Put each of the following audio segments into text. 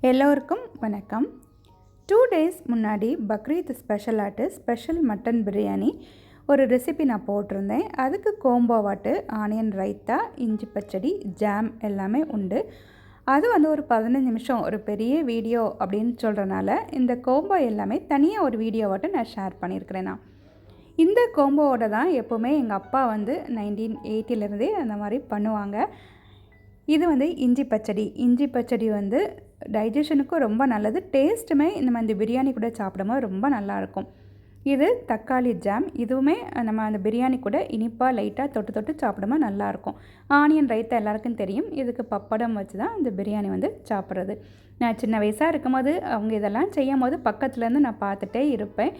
எல்லோருக்கும் வணக்கம். 2 டேஸ் முன்னாடி பக்ரீத் ஸ்பெஷல் மட்டன் பிரியாணி ஒரு ரெசிபி நான் போட்டிருந்தேன். அதுக்கு கோம்போவாட்டு ஆனியன் ரைத்தா, இஞ்சி பச்சடி, ஜாம் எல்லாமே உண்டு. அது ஒரு 15 நிமிஷம் ஒரு பெரிய வீடியோ அப்படின்னு சொல்கிறனால இந்த கோம்போ எல்லாமே தனியாக ஒரு வீடியோவாட்டு நான் ஷேர் பண்ணியிருக்கிறேன். இந்த கோம்போவோட தான் எப்போவுமே எங்கள் அப்பா 1980லேருந்தே அந்த மாதிரி பண்ணுவாங்க. இது இஞ்சி பச்சடி டைஜஷனுக்கும் ரொம்ப நல்லது. டேஸ்ட்டுமே நம்ம இந்த பிரியாணி கூட சாப்பிடும்போது ரொம்ப நல்லாயிருக்கும். இது தக்காளி ஜாம், இதுவுமே நம்ம அந்த பிரியாணி கூட இனிப்பாக லைட்டாக தொட்டு சாப்பிடும்போது நல்லாயிருக்கும். ஆனியன் ரைத்தா எல்லாருக்கும் தெரியும். இதுக்கு பப்படம் வச்சு தான் இந்த பிரியாணி சாப்பிட்றது. நான் சின்ன வயசாக இருக்கும்போது அவங்க இதெல்லாம் செய்யும் போது பக்கத்துலேருந்து நான் பார்த்துட்டே இருப்பேன்.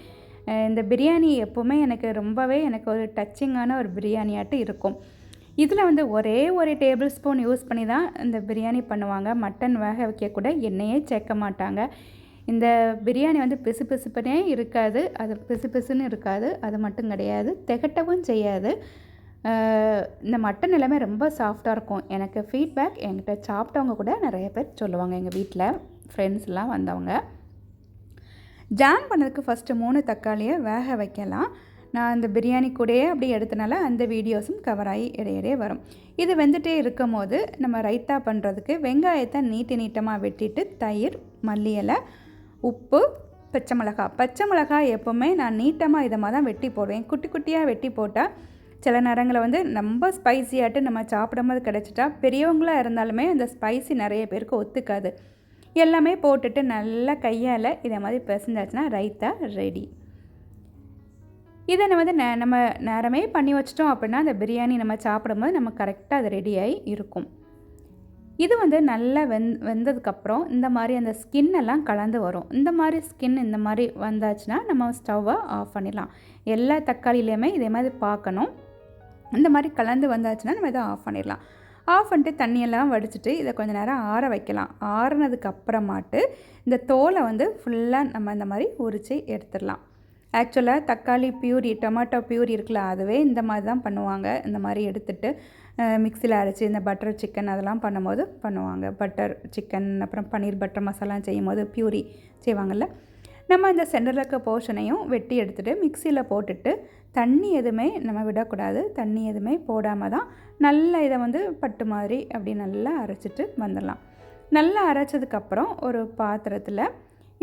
இந்த பிரியாணி எப்போவுமே எனக்கு ஒரு டச்சிங்கான ஒரு பிரியாணியாட்டு இருக்கும். இதில் ஒரே ஒரு டேபிள் ஸ்பூன் யூஸ் பண்ணி தான் இந்த பிரியாணி பண்ணுவாங்க. மட்டன் வேக வைக்கக்கூட எண்ணெயே சேர்க்க மாட்டாங்க. இந்த பிரியாணி பிசுபிசுப்புனே இருக்காது, அது பிசுபிசுன்னு இருக்காது. அது மட்டும் கிடையாது, திகட்டவும் செய்யாது. இந்த மட்டன் எல்லாமே ரொம்ப சாஃப்டாக இருக்கும். எனக்கு ஃபீட்பேக் என்கிட்ட சாப்பிட்டவங்க கூட நிறைய பேர் சொல்லுவாங்க. எங்கள் வீட்டில் ஃப்ரெண்ட்ஸ்லாம் வந்தவங்க. ஜாம் பண்ணதுக்கு ஃபஸ்ட்டு 3 தக்காளியை வேக வைக்கலாம். நான் அந்த பிரியாணி கூடயே அப்படி எடுத்தனால அந்த வீடியோஸும் கவர் ஆகி இடையிடையே வரும். இது வெந்துட்டே இருக்கும் போது நம்ம ரைத்தா பண்ணுறதுக்கு வெங்காயத்தை நீட்டமாக வெட்டிட்டு தயிர், மல்லி இலை, உப்பு, பச்சை மிளகாய் எப்போவுமே நான் நீட்டமாக இதமாக தான் வெட்டி போடுவேன். குட்டி குட்டியாக வெட்டி போட்டால் சில நேரங்களில் ரொம்ப ஸ்பைசியாட்டு நம்ம சாப்பிடும்போது கிடச்சிட்டா பெரியவங்களாக இருந்தாலுமே அந்த ஸ்பைசி நிறைய பேருக்கு ஒத்துக்காது. எல்லாமே போட்டுட்டு நல்லா கையால் இதை மாதிரி பிசைஞ்சாச்சுன்னா ரைத்தா ரெடி. இதை நம்ம நேரமே பண்ணி வச்சிட்டோம் அப்படின்னா அந்த பிரியாணி நம்ம சாப்பிடும்போது நம்ம கரெக்டாக அது ரெடியாகி இருக்கும். இது நல்லா வெந்ததுக்கப்புறம் இந்த மாதிரி அந்த ஸ்கின்னெல்லாம் கலந்து வரும். இந்த மாதிரி வந்தாச்சுன்னா நம்ம ஸ்டவ்வை ஆஃப் பண்ணிடலாம். எல்லா தக்காளியிலையுமே இதே மாதிரி பார்க்கணும். இந்த மாதிரி கலந்து வந்தாச்சுன்னா நம்ம இதை ஆஃப் பண்ணிடலாம். ஆஃப் பண்ணிட்டு தண்ணியெல்லாம் வடிச்சிட்டு இதை கொஞ்சம் நேரம் ஆற வைக்கலாம். ஆறுனதுக்கு அப்புறமாட்டு இந்த தோலை ஃபுல்லாக நம்ம இந்த மாதிரி உரித்து எடுத்துடலாம். ஆக்சுவலாக தக்காளி பியூரி, டொமேட்டோ பியூரி இருக்குல்ல, அதுவே இந்த மாதிரி தான் பண்ணுவாங்க. இந்த மாதிரி எடுத்துகிட்டு மிக்சியில் அரைச்சி இந்த பட்டர் சிக்கன் அதெல்லாம் பண்ணும்போது பண்ணுவாங்க. பட்டர் சிக்கன் அப்புறம் பன்னீர் பட்டர் மசாலா செய்யும் போது பியூரி செய்வாங்கள்ல. நம்ம இந்த சென்டரில் இருக்க போர்ஷனையும் வெட்டி எடுத்துகிட்டு மிக்சியில் போட்டுட்டு தண்ணி எதுவுமே நம்ம விடக்கூடாது. தண்ணி எதுவுமே போடாமல் தான் நல்லா இதை பட்டு மாதிரி அப்படி நல்லா அரைச்சிட்டு வந்துடலாம். நல்லா அரைச்சதுக்கப்புறம் ஒரு பாத்திரத்தில்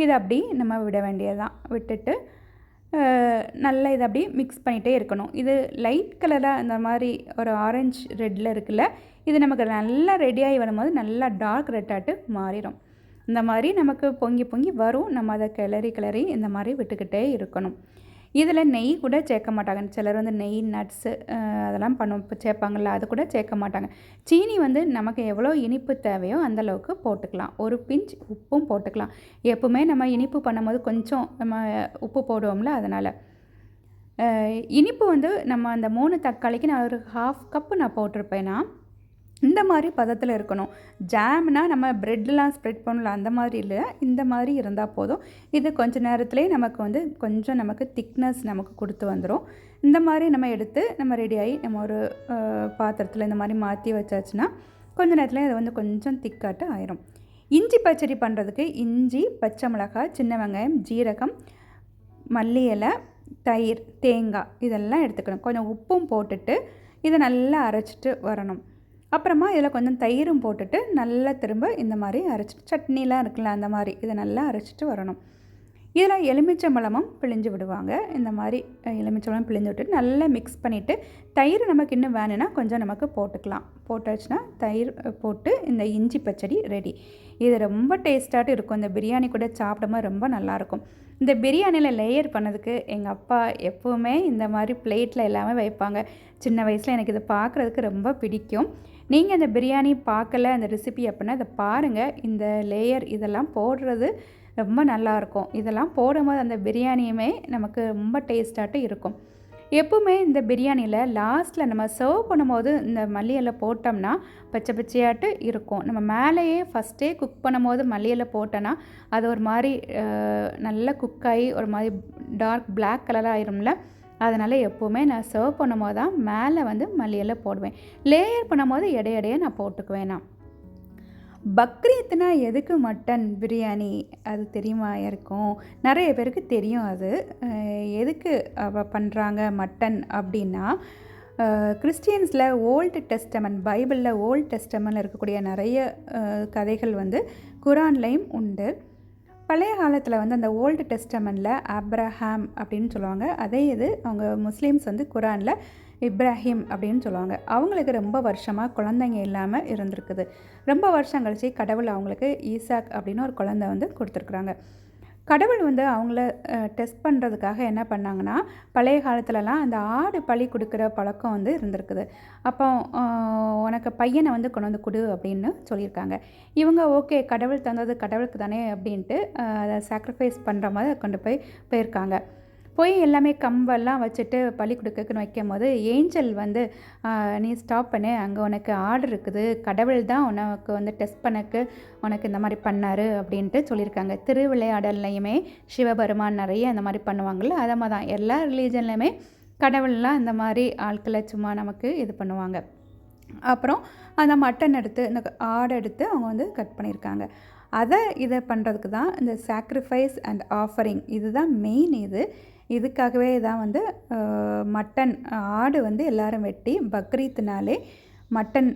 இதை அப்படி நம்ம விட வேண்டியதுதான். விட்டுட்டு நல்லா இதை அப்படியே மிக்ஸ் பண்ணிகிட்டே இருக்கணும். இது லைட் கலராக இந்த மாதிரி ஒரு ஆரஞ்சு ரெட்டில் இருக்குல்ல, இது நமக்கு நல்லா ரெடியாகி வரும்போது நல்லா டார்க் ரெட்டாட்டு மாறிடும். இந்த மாதிரி நமக்கு பொங்கி வரும். நம்ம அதை கிளறி இந்த மாதிரி விட்டுக்கிட்டே இருக்கணும். இதில் நெய் கூட சேர்க்க மாட்டாங்க. சிலர் நெய், நட்ஸு அதெல்லாம் சேர்ப்பாங்கள்ல, அது கூட சேர்க்க மாட்டாங்க. சீனி நமக்கு எவ்வளோ இனிப்பு தேவையோ அந்தளவுக்கு போட்டுக்கலாம். ஒரு பிஞ்ச் உப்பும் போட்டுக்கலாம். எப்பவுமே நம்ம இனிப்பு பண்ணும்போது கொஞ்சம் நம்ம உப்பு போடுவோம்ல, அதனால் இனிப்பு நம்ம அந்த 3 தக்காளிக்கு நான் ஒரு 1/2 கப்பு நான் போட்டிருப்பேன்னா இந்த மாதிரி பதத்தில் இருக்கணும். ஜாம்னால் நம்ம ப்ரெட்லாம் ஸ்ப்ரெட் பண்ணலாம், அந்த மாதிரி இல்லை. இந்த மாதிரி இருந்தால் போதும். இது கொஞ்சம் நேரத்துலேயே நமக்கு கொஞ்சம் நமக்கு திக்னஸ் நமக்கு கொடுத்து வந்துடும். இந்த மாதிரி நம்ம எடுத்து நம்ம ரெடியாகி நம்ம ஒரு பாத்திரத்தில் இந்த மாதிரி மாற்றி வச்சாச்சுன்னா கொஞ்சம் நேரத்தில் இது கொஞ்சம் திக்காட்டு ஆயிரும். இஞ்சி பச்சடி பண்ணுறதுக்கு இஞ்சி, பச்சை மிளகாய், சின்ன வெங்காயம், ஜீரகம், மல்லி இலை, தயிர், தேங்காய் இதெல்லாம் எடுத்துக்கணும். கொஞ்சம் உப்பும் போட்டுட்டு இதை நல்லா அரைச்சிட்டு வரணும். அப்புறமா இதில் கொஞ்சம் தயிரும் போட்டுட்டு நல்லா திரும்ப இந்த மாதிரி அரைச்சிட்டு, சட்னிலாம் இருக்குல்ல அந்த மாதிரி இதை நல்லா அரைச்சிட்டு வரணும். இதில் எலுமிச்சம்பழமும் பிழிஞ்சு விடுவாங்க. இந்த மாதிரி எலுமிச்சம்பழம் பிழிஞ்சு விட்டுட்டு நல்லா மிக்ஸ் பண்ணிவிட்டு தயிர் நமக்கு இன்னும் வேணும்னா கொஞ்சம் நமக்கு போட்டுக்கலாம். போட்டாச்சுன்னா தயிர் போட்டு இந்த இஞ்சி பச்சடி ரெடி. இது ரொம்ப டேஸ்ட்டாக இருக்கும். இந்த பிரியாணி கூட சாப்பிடும்போது ரொம்ப நல்லாயிருக்கும். இந்த பிரியாணியில் லேயர் பண்ணதுக்கு எங்கள் அப்பா எப்போவுமே இந்த மாதிரி பிளேட்டில் எல்லாமே வைப்பாங்க. சின்ன வயசில் எனக்கு இதை பார்க்குறதுக்கு ரொம்ப பிடிக்கும். நீங்கள் இந்த பிரியாணி பார்க்கல அந்த ரெசிபி அப்படின்னா இதை பாருங்கள். இந்த லேயர் இதெல்லாம் போடுறது ரொம்ப நல்லாயிருக்கும். இதெல்லாம் போடும்போது அந்த பிரியாணியுமே நமக்கு ரொம்ப டேஸ்ட்டாட்டு இருக்கும். எப்பவுமே இந்த பிரியாணியில் லாஸ்ட்டில் நம்ம சர்வ் பண்ணும்போது இந்த மல்லி இலை போட்டோம்னா பச்சையாட்டு இருக்கும். நம்ம மேலேயே ஃபஸ்ட்டே குக் பண்ணும்போது மல்லி இலை போட்டோன்னா அது ஒரு மாதிரி நல்லா குக்காகி ஒரு மாதிரி டார்க் பிளாக் கலராக ஆயிரும்ல. அதனால் எப்போவுமே நான் சர்வ் பண்ணும்போது தான் மேலே மல்லி இலை போடுவேன். லேயர் பண்ணும்போது இடையிடையே நான் போட்டுக்குவேன். பக்ரீத்னா எதுக்கு மட்டன் பிரியாணி அது தெரியுமா இருக்கும்? நிறைய பேருக்கு தெரியும் அது. எதுக்கு பண்ணுறாங்க மட்டன் அப்படின்னா, கிறிஸ்டியன்ஸில் ஓல்டு டெஸ்டமெண்ட் பைபிளில் ஓல்டு டெஸ்டமெண்ட்டில் இருக்கக்கூடிய நிறைய கதைகள் வந்து குரான்லேயும் உண்டு. பழைய காலத்தில் வந்து அந்த ஓல்டு டெஸ்டமெண்ட்டில் ஆப்ரஹாம் அப்படின்னு சொல்லுவாங்க. அதே இது அவங்க முஸ்லீம்ஸ் வந்து குரானில் இப்ராஹிம் அப்படின்னு சொல்லுவாங்க. அவங்களுக்கு ரொம்ப வருஷமாக குழந்தைங்க இல்லாமல் இருந்திருக்குது. ரொம்ப வருஷம் கழிச்சு கடவுள் அவங்களுக்கு ஈசாக் அப்படின்னு ஒரு குழந்தை வந்து கொடுத்துருக்குறாங்க. கடவுள் வந்து அவங்கள டெஸ்ட் பண்ணுறதுக்காக என்ன பண்ணாங்கன்னா, பழைய காலத்துலலாம் அந்த ஆடு பலி கொடுக்குற பழக்கம் வந்து இருந்திருக்குது. அப்போ உனக்கு பையனை வந்து கொண்டு வந்து கொடு அப்படின்னு சொல்லியிருக்காங்க. இவங்க ஓகே கடவுள் தந்தது கடவுளுக்கு தானே அப்படின்ட்டு அதை சாக்ரிஃபைஸ் பண்ணுற மாதிரி கொண்டு போயிருக்காங்க. போய் எல்லாமே கம்பெல்லாம் வச்சுட்டு பலி கொடுக்குன்னு வைக்கும்போது ஏஞ்சல் வந்து நீ ஸ்டாப் பண்ணு, அங்கே உனக்கு ஆர்டர் இருக்குது, கடவுள் தான் உனக்கு வந்து டெஸ்ட் பண்ணக்கு உனக்கு இந்த மாதிரி பண்ணார் அப்படின்ட்டு சொல்லியிருக்காங்க. திருவிளையாடல்லையுமே சிவபெருமான் நிறைய இந்த மாதிரி பண்ணுவாங்கள்ல, அதை மாதிரி தான் எல்லா ரிலீஜன்லையுமே கடவுள்லாம் இந்த மாதிரி ஆட்களை சும்மா நமக்கு இது பண்ணுவாங்க. அப்புறம் அந்த மட்டன் எடுத்து இந்த ஆடை எடுத்து அவங்க வந்து கட் பண்ணியிருக்காங்க. இதை பண்ணுறதுக்கு தான் இந்த சாக்ரிஃபைஸ் அண்ட் ஆஃபரிங் இதுதான் மெயின். இதுக்காகவே தான் வந்து மட்டன் ஆடு வந்து எல்லோரும் வெட்டி பக்ரீத்னாலே மட்டன்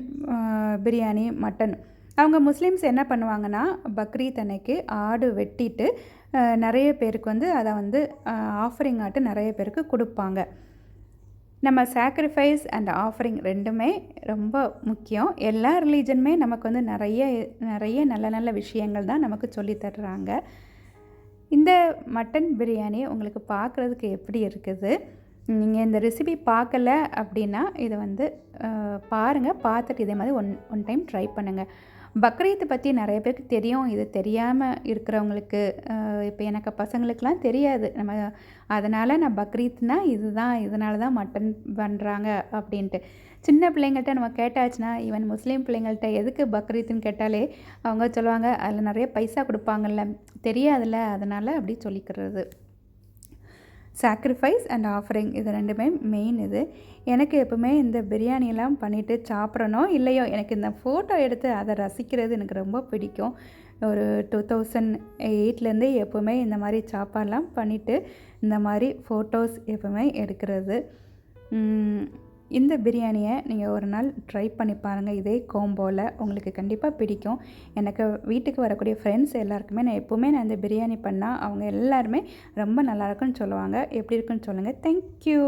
பிரியாணி மட்டன். அவங்க முஸ்லீம்ஸ் என்ன பண்ணுவாங்கன்னா, பக்ரீத் அன்னைக்கு ஆடு வெட்டிட்டு நிறைய பேருக்கு வந்து அதை வந்து ஆஃபரிங் ஆட்டு நிறைய பேருக்கு கொடுப்பாங்க. நம்ம சாக்ரிஃபைஸ் அண்ட் ஆஃபரிங் ரெண்டுமே ரொம்ப முக்கியம். எல்லா ரிலீஜனுமே நமக்கு வந்து நிறைய நல்ல நல்ல விஷயங்கள் தான் நமக்கு சொல்லித்தர்றாங்க. இந்த மட்டன் பிரியாணி உங்களுக்கு பார்க்குறதுக்கு எப்படி இருக்குது? நீங்கள் இந்த ரெசிபி பார்க்கல அப்படின்னா இதை வந்து பாருங்கள். பார்த்துட்டு இதே மாதிரி ஒன் டைம் ட்ரை பண்ணுங்கள். பக்ரீத்தை பற்றி நிறைய பேருக்கு தெரியும். இது தெரியாமல் இருக்கிறவங்களுக்கு இப்போ எனக்கு பசங்களுக்கெலாம் தெரியாது. அதனால் நான் பக்ரீத்னா இதுதான், இதனால தான் மட்டன் பண்ணுறாங்க அப்படின்ட்டு. சின்ன பிள்ளைங்கள்ட்ட நம்ம கேட்டாச்சுன்னா, ஈவன் முஸ்லீம் பிள்ளைங்கள்ட்ட எதுக்கு பக்ரீத்துன்னு கேட்டாலே அவங்க சொல்லுவாங்க, அதில் நிறைய பைசா கொடுப்பாங்கல்ல, தெரியாதுல்ல, அதனால் அப்படி சொல்லிக்கிறது. சாக்ரிஃபைஸ் அண்ட் ஆஃபரிங் இது ரெண்டுமே மெயின். எனக்கு எப்பவுமே இந்த பிரியாணியெல்லாம் பண்ணிவிட்டு சாப்பிட்றனோ இல்லையோ, எனக்கு இந்த ஃபோட்டோ எடுத்து அதை ரசிக்கிறது எனக்கு ரொம்ப பிடிக்கும். ஒரு 2008லேருந்தே எப்போவுமே இந்த மாதிரி சாப்பாடெலாம் பண்ணிவிட்டு இந்த மாதிரி ஃபோட்டோஸ் எப்போவுமே எடுக்கிறது. இந்த பிரியாணியை நீங்கள் ஒரு நாள் ட்ரை பண்ணி பாருங்கள். இதே கோம்போவில் உங்களுக்கு கண்டிப்பாக பிடிக்கும். எனக்கு வீட்டுக்கு வரக்கூடிய ஃப்ரெண்ட்ஸ் எல்லாருக்குமே நான் இந்த பிரியாணி பண்ணால் அவங்க எல்லாருமே ரொம்ப நல்லாயிருக்குன்னு சொல்லுவாங்க. எப்படி இருக்குன்னு சொல்லுங்கள். தேங்க்யூ.